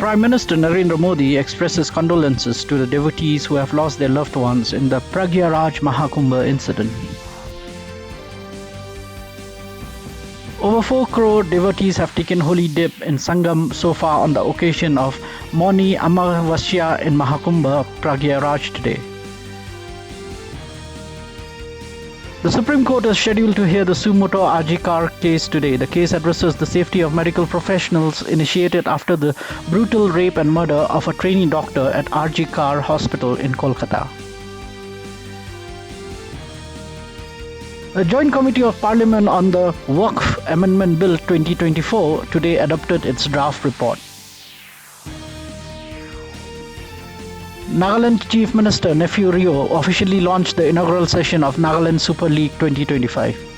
Prime Minister Narendra Modi expresses condolences to the devotees who have lost their loved ones in the Pragyaraj Mahakumbha incident. Over 4 crore devotees have taken holy dip in Sangam so far on the occasion of Mauni Amavasya in Mahakumbha Pragyaraj today. The Supreme Court is scheduled to hear the Sumoto Ajikar case today. The case addresses the safety of medical professionals initiated after the brutal rape and murder of a trainee doctor at Ajikar Hospital in Kolkata. The Joint Committee of Parliament on the Waqf Amendment Bill 2024 today adopted its draft report. Nagaland Chief Minister Nephew Rio officially launched the inaugural session of Nagaland Super League 2025.